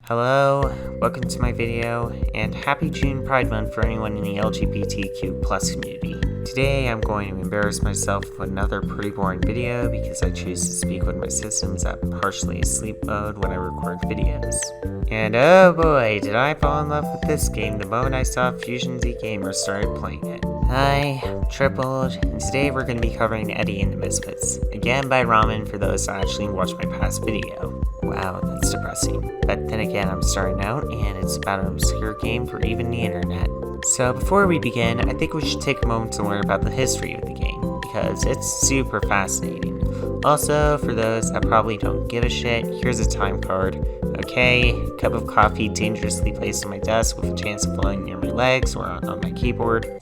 Hello, welcome to my video, and happy June Pride Month for anyone in the LGBTQ+ community. Today I'm going to embarrass myself with another pretty boring video because I choose to speak when my system's at partially asleep mode when I record videos. And oh boy, did I fall in love with this game the moment I saw Fusion Z Gamer started playing it. Hi, I'm Tripled, and today we're going to be covering Eddie and the Misfits, again by Ramen for those that actually watched my past video. Wow, that's depressing. But then again, I'm starting out, and it's about an obscure game for even the internet. So before we begin, I think we should take a moment to learn about the history of the game, because it's super fascinating. Also, for those that probably don't give a shit, here's a time card. Okay, cup of coffee dangerously placed on my desk with a chance of falling near my legs or on my keyboard.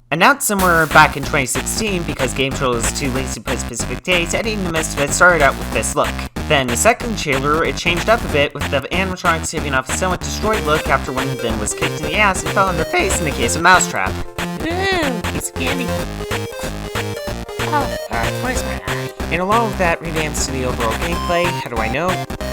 Announced somewhere back in 2016 because Game Troll is too lazy to put specific dates, Eddie and the Misfits started out with this look. Then the second trailer, it changed up a bit with the animatronics giving off a somewhat destroyed look after one of them was kicked in the ass and fell on their face in the case of Mousetrap. Ooh, piece of candy. Oh, where's my eye? And along with that revamps to the overall gameplay, how do I know?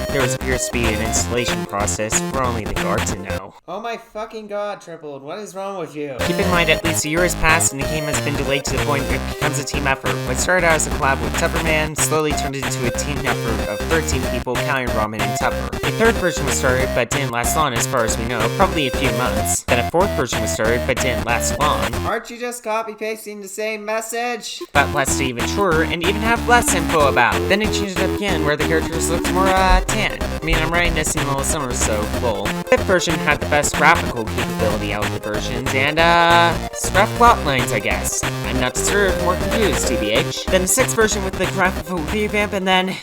There appears to be an installation process for only the guard to know. Oh my fucking god, Tripled, what is wrong with you? Keep in mind at least a year has passed and the game has been delayed to the point where it becomes a team effort. What started out as a collab with Tupperman slowly turned into a team effort of 13 people counting Ramen and Tupper. A third version was started but didn't last long as far as we know, probably a few months. Then a fourth version was started but didn't last long. Aren't you just copy-pasting the same message? But lasted even shorter and even have less info about. Then it changed up again where the characters looked more tan. I mean, I'm writing this in the middle of summer, so lol. The fifth version had the best graphical capability out of the versions, and scrap plot lines, I guess. I'm not disturbed, more confused, TBH. Then the sixth version with the graphical revamp, and then...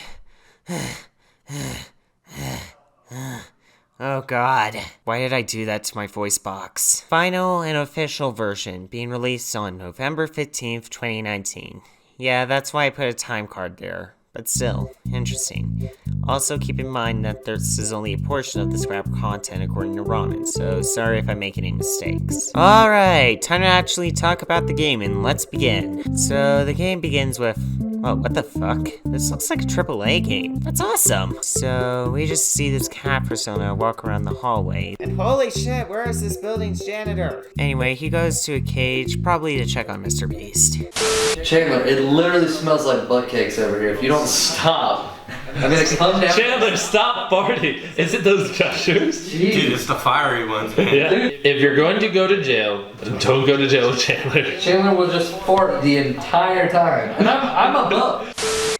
Oh god. Why did I do that to my voice box? Final and official version, being released on November 15th, 2019. Yeah, that's why I put a time card there. But still, interesting. Also keep in mind that this is only a portion of the scrap content according to Ramen, so sorry if I make any mistakes. Alright, time to actually talk about the game, and let's begin. So the game begins with... Oh, what the fuck? This looks like a AAA game. That's awesome! So, we just see this cat persona walk around the hallway. And holy shit, where is this building's janitor? Anyway, he goes to a cage, probably to check on MrBeast. Chandler, it literally smells like butt cakes over here. If you don't stop. I mean, come down. Chandler, stop farting. Is it those gushers? Dude, it's the fiery ones, man. Yeah. If you're going to go to jail, don't go to jail with Chandler. Chandler will just fart the entire time. And I'm above.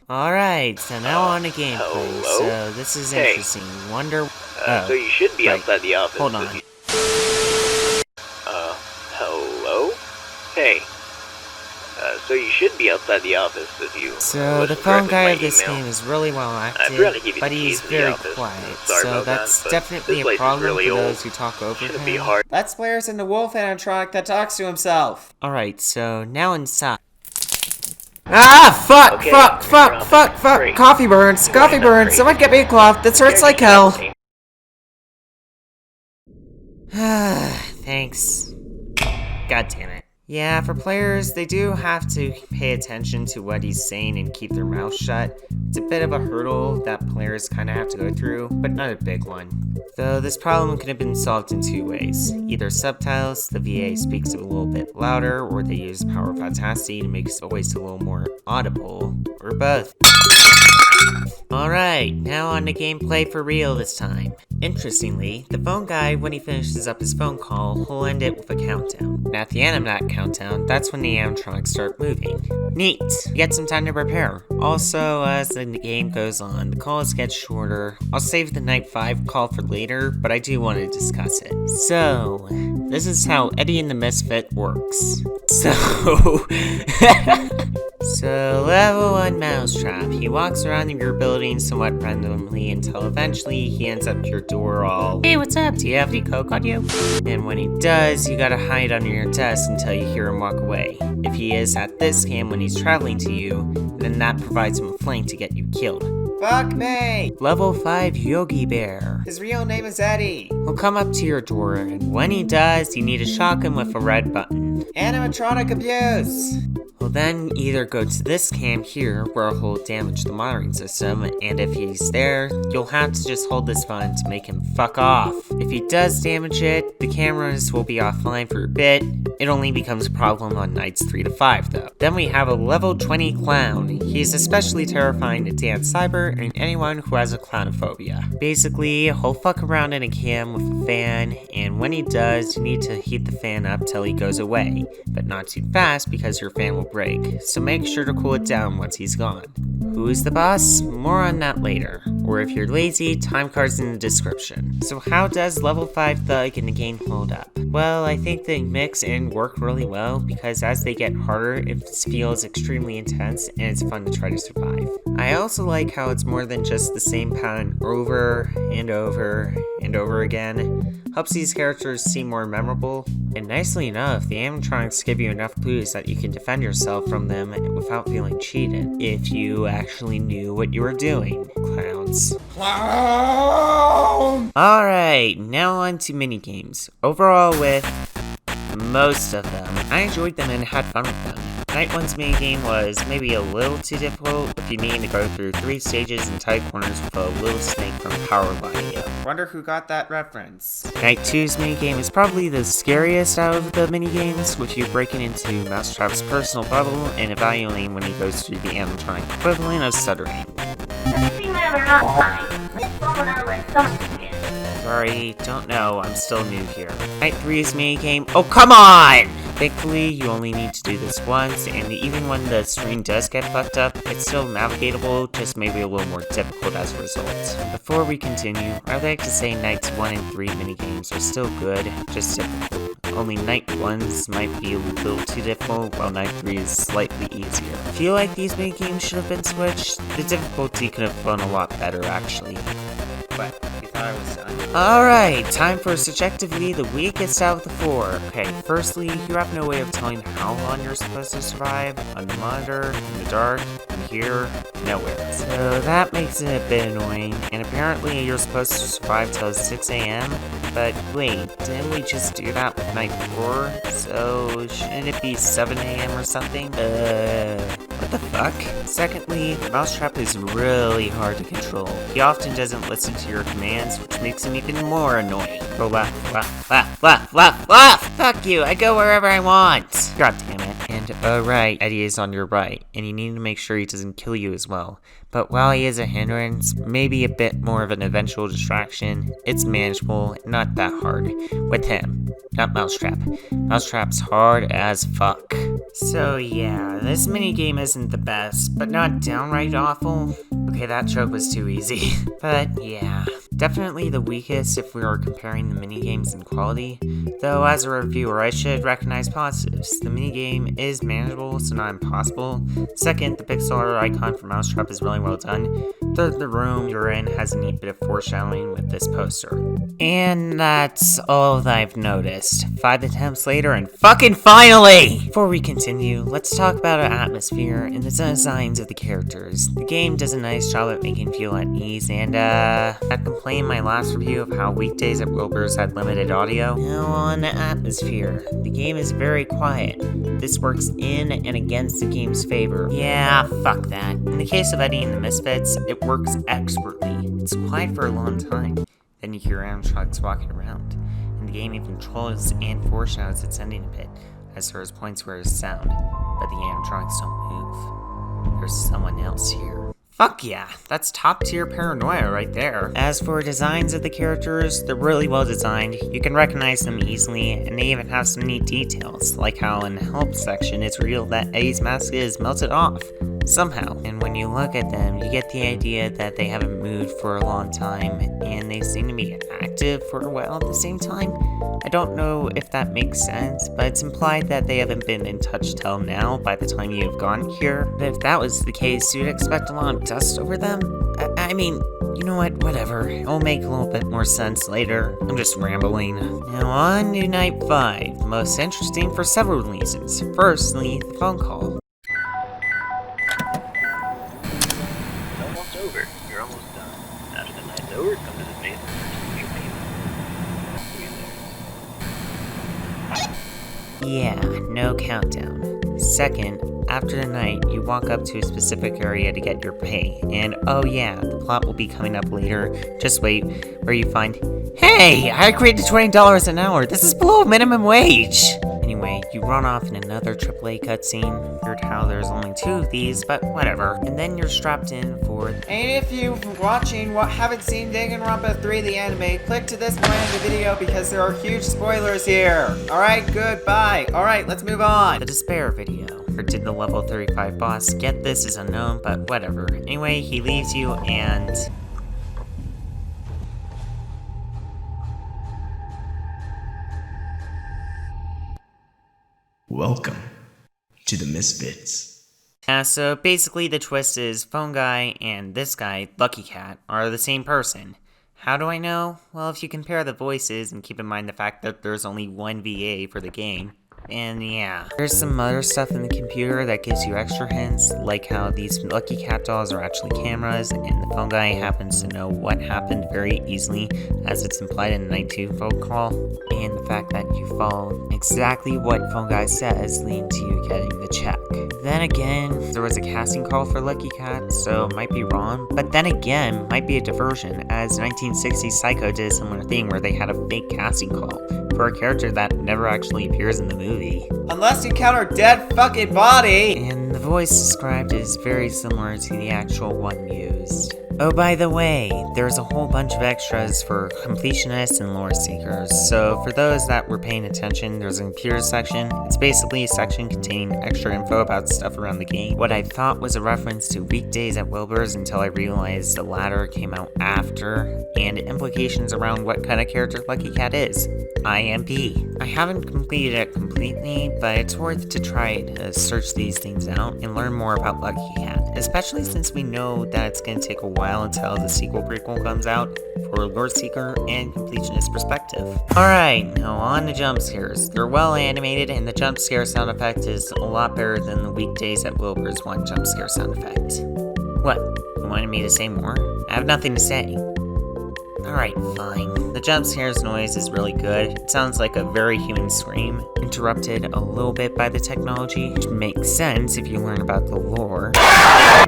Alright, so now on to gameplay. Hello? So this is interesting. Wonder... So you should be outside the office. Hold on. Hello? Hey. So you should be outside the office if you... So the phone guy of this game is really well active, but he's very quiet. So that's definitely a problem for those who talk over him. Let's Players in the wolf animatronic that talks to himself. Alright, so now inside. Ah, fuck, Okay, fuck, great. coffee burns, someone get me a cloth, this hurts like hell. Thanks. God damn it. Yeah, for players, they do have to pay attention to what he's saying and keep their mouth shut. It's a bit of a hurdle that players kind of have to go through, but not a big one. Though this problem could have been solved in two ways. Either subtitles, the VA speaks a little bit louder, or they use the power of audacity to make his voice a little more audible, or both. Alright, now on to gameplay for real this time. Interestingly, the phone guy, when he finishes up his phone call, he'll end it with a countdown. And at the end of that countdown, that's when the animatronics start moving. Neat! You get some time to prepare. Also, as the game goes on, the calls get shorter. I'll save the Night 5 call for later, but I do want to discuss it. So, this is how Eddie and the Misfit works. So, level 1 Mousetrap. He walks around your building somewhat randomly until eventually he ends up at your door all, "Hey, what's up? Do you have any coke on you?" And when he does, you gotta hide under your desk until you hear him walk away. If he is at this cam when he's traveling to you, then that provides him a flank to get you killed. Fuck me! Level 5 Yogi Bear. His real name is Eddie. He'll come up to your door, and when he does, you need to shock him with a red button. Animatronic abuse! We'll then either go to this cam here, where he'll damage the monitoring system, and if he's there, you'll have to just hold this button to make him fuck off. If he does damage it, the cameras will be offline for a bit. It only becomes a problem on nights 3 to 5 though. Then we have a level 20 clown. He's especially terrifying to Dan Cyber and anyone who has a clownophobia. Basically, he'll fuck around in a cam with a fan, and when he does, you need to heat the fan up till he goes away, but not too fast because your fan will break, so make sure to cool it down once he's gone. Who's the boss? More on that later. Or if you're lazy, time cards in the description. So how does level 5 Thug in the game hold up? Well, I think they mix and work really well because as they get harder, it feels extremely intense and it's fun to try to survive. I also like how it's more than just the same pattern over and over and over again. Helps these characters seem more memorable, and nicely enough, the animatronics give you enough clues that you can defend yourself from them without feeling cheated, if you actually knew what you were doing, clowns. Alright, now on to minigames. Overall with most of them, I enjoyed them and had fun with them. Night 1's minigame was maybe a little too difficult if you need to go through 3 stages and tight corners with a little snake from Power Video. Wonder who got that reference. Night 2's minigame is probably the scariest out of the minigames, with you breaking into Mousetrap's personal bubble and evaluating when he goes through the animatronic equivalent of stuttering. Sorry, don't know, I'm still new here. Night 3's minigame, oh come on! Thankfully, you only need to do this once, and even when the screen does get fucked up, it's still navigatable, just maybe a little more difficult as a result. Before we continue, I'd like to say Nights 1 and 3 minigames are still good, just difficult. Only Night 1's might be a little too difficult, while Night 3 is slightly easier. I feel like these minigames should have been switched. The difficulty could have gone a lot better, actually. But we thought I was done. Alright, time for subjectively the weakest out of the 4. Okay, firstly, you have no way of telling how long you're supposed to survive on the monitor, in the dark, in here, nowhere. So that makes it a bit annoying, and apparently you're supposed to survive till 6 AM, but wait, didn't we just do that with Night 4? So shouldn't it be 7 AM or something? What the fuck? Secondly, the mousetrap is really hard to control. He often doesn't listen to your commands, which makes him even more annoying. Go left, left, left, left, left, left! Fuck you, I go wherever I want! God damn it. And right, Eddie is on your right, and you need to make sure he doesn't kill you as well. But while he is a hindrance, maybe a bit more of an eventual distraction, it's manageable, not that hard. With him, not Mousetrap. Mousetrap's hard as fuck. So yeah, this minigame isn't the best, but not downright awful. Okay, that joke was too easy. But yeah, definitely the weakest if we are comparing the minigames in quality. Though as a reviewer, I should recognize positives. The minigame is manageable, so not impossible. Second, the pixel art icon for Mousetrap is really well done. Third, the room you're in has a neat bit of foreshadowing with this poster. And that's all that I've noticed. 5 attempts later, and fucking finally! Before we continue, let's talk about our atmosphere and the designs of the characters. The game does a nice job at making you feel at ease, and I complained in my last review of how weekdays at Wilbur's had limited audio. Now on the atmosphere. The game is very quiet. This works in and against the game's favor. Yeah, fuck that. In the case of Eddie and the Misfits, it works expertly. It's quiet for a long time. Then you hear animatronics walking around, and the game even trolls and foreshadows its ending a bit, as there is points where it's sound, but the animatronics don't move. There's someone else here. Fuck yeah, that's top tier paranoia right there. As for designs of the characters, they're really well designed. You can recognize them easily, and they even have some neat details, like how in the help section it's revealed that Eddie's mask is melted off, somehow. And when you look at them, you get the idea that they haven't moved for a long time, and they seem to be active for a while at the same time. I don't know if that makes sense, but it's implied that they haven't been in touch till now by the time you've gone here. But if that was the case, you'd expect a lot of dust over them? I mean, you know what, whatever. It'll make a little bit more sense later. I'm just rambling. Now on to Night 5, the most interesting for several reasons. Firstly, the phone call. It's almost over. You're almost done. After the night's over, come to the basement for your payment. See you there. Yeah, no countdown. Second, after the night, you walk up to a specific area to get your pay. And oh yeah, the plot will be coming up later. Just wait, where you find, hey, I agreed to $20 an hour. This is below minimum wage. Anyway, you run off in another AAA cutscene. Weird how there's only 2 of these, but whatever. And then you're strapped in for... And if you're watching haven't seen Danganronpa 3 the anime, click to this point in the video because there are huge spoilers here. Alright, goodbye. Alright, let's move on. the despair video. Or did the level 35 boss get this is unknown, but whatever. Anyway, he leaves you and... Welcome to the Misfits. so basically the twist is Phone Guy and this guy, Lucky Cat, are the same person. How do I know? Well, if you compare the voices and keep in mind the fact that there's only one VA for the game. And yeah, there's some other stuff in the computer that gives you extra hints, like how these Lucky Cat dolls are actually cameras, and the Phone Guy happens to know what happened very easily, as it's implied in the Night 2 phone call, and the fact that you follow exactly what Phone Guy says leading to you getting the check. Then again, there was a casting call for Lucky Cat, so it might be wrong, but then again, might be a diversion, as 1960s Psycho did a similar thing where they had a fake casting call for a character that never actually appears in the movie. Unless you count her dead fucking body. And the voice described is very similar to the actual one used. Oh, by the way, there's a whole bunch of extras for completionists and lore seekers, so for those that were paying attention, there's a computer section. It's basically a section containing extra info about stuff around the game. What I thought was a reference to Weekdays at Wilbur's until I realized the latter came out after, and implications around what kind of character Lucky Cat is. IMP. I haven't completed it completely, but it's worth to try to search these things out and learn more about Lucky Cat, especially since we know that it's going to take a while until the sequel prequel comes out for lore seeker and completionist perspective. Alright, now on to jump scares. They're well animated and the jump scare sound effect is a lot better than the Weekdays at Wilbur's one jump scare sound effect. What? You wanted me to say more? I have nothing to say. Alright, fine. The jump scares noise is really good. It sounds like a very human scream, interrupted a little bit by the technology, which makes sense if you learn about the lore.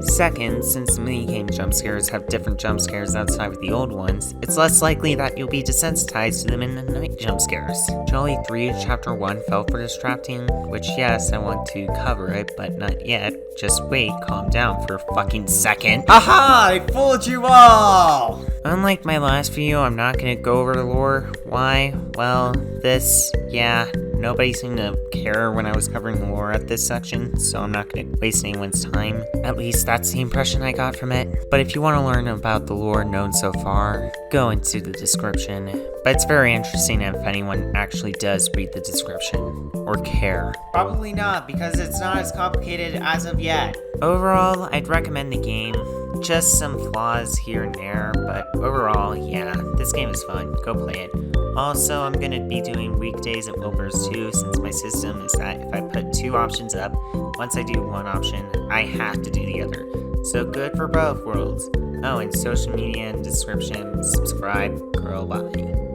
Second, since the minigame jump scares have different jump scares outside of the old ones, it's less likely that you'll be desensitized to them in the night jump scares. Jolly 3 Chapter 1 fell for this trapping, which yes, I want to cover it, but not yet. Just wait, calm down for a fucking second. Aha! I fooled you all! Unlike my last video, I'm not gonna go over the lore. Why? Well, nobody seemed to care when I was covering the lore at this section, so I'm not gonna waste anyone's time. At least that's the impression I got from it. But if you want to learn about the lore known so far, go into the description. But it's very interesting if anyone actually does read the description, or care. Probably not, because it's not as complicated as of yet. Overall, I'd recommend the game. Just some flaws here and there, but overall, yeah, this game is fun. Go play it. Also, I'm going to be doing Weekdays at Wilbur's too, since my system is that if I put 2 options up, once I do one option, I have to do the other. So good for both worlds. Oh, and social media and description, subscribe, girl, bye.